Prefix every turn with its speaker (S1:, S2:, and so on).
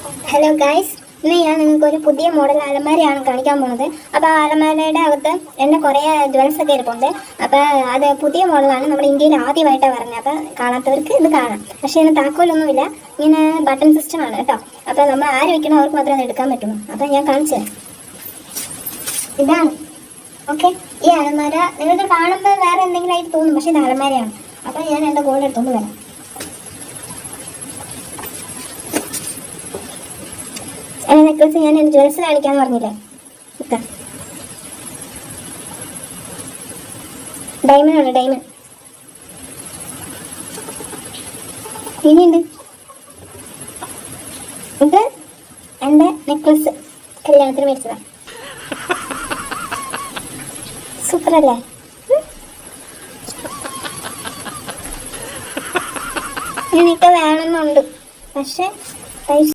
S1: Hello guys, ഇന്ന് ഞാൻ നിങ്ങൾക്ക് ഒരു പുതിയ മോഡൽ അലമാരയാണ് കാണിക്കാൻ പോകുന്നത്. അപ്പോൾ ആ അലമാരയുടെ അകത്ത് എൻ്റെ കുറേ ജ്വൽസ് ഒക്കെ ഇരിപ്പുണ്ട്. അപ്പോൾ അത് പുതിയ മോഡലാണ്, നമ്മുടെ ഇന്ത്യയിൽ ആദ്യമായിട്ടാണ് പറഞ്ഞത്. അപ്പോൾ കാണാത്തവർക്ക് ഇത് കാണാം. പക്ഷേ ഇതിന് താക്കോലൊന്നുമില്ല, ഇങ്ങനെ ബട്ടൺ സിസ്റ്റമാണ് കേട്ടോ. അപ്പോൾ നമ്മൾ ആര് വയ്ക്കണോ അവർക്ക് മാത്രമേ അത് എടുക്കാൻ പറ്റുള്ളൂ. അപ്പോൾ ഞാൻ കാണിച്ചു തരാം. ഇതാണ് ഓക്കെ. ഈ അലമാര നിങ്ങൾക്ക് കാണുമ്പോൾ വേറെ എന്തെങ്കിലും ആയിട്ട് തോന്നും, പക്ഷേ ഇത് അലമാരയാണ്. അപ്പോൾ ഞാൻ എൻ്റെ ഗോൾഡ് എടുത്തുകൊണ്ട് വരാം. നെക്ലസ് ഞാൻ എൻ്റെ ജ്വൽസ് കാണിക്കാന്ന് പറഞ്ഞില്ലേ, ഡയമണ്ട് ആണ്, ഡയമണ്ട്. ഇനിയുണ്ട് ഇത് എൻ്റെ നെക്ലസ്, കല്യാണത്തിന് മേടിച്ചതാ. സൂപ്പർ അല്ലേ? എനിക്ക് വേണമെന്നുണ്ട്, പക്ഷെ പൈസ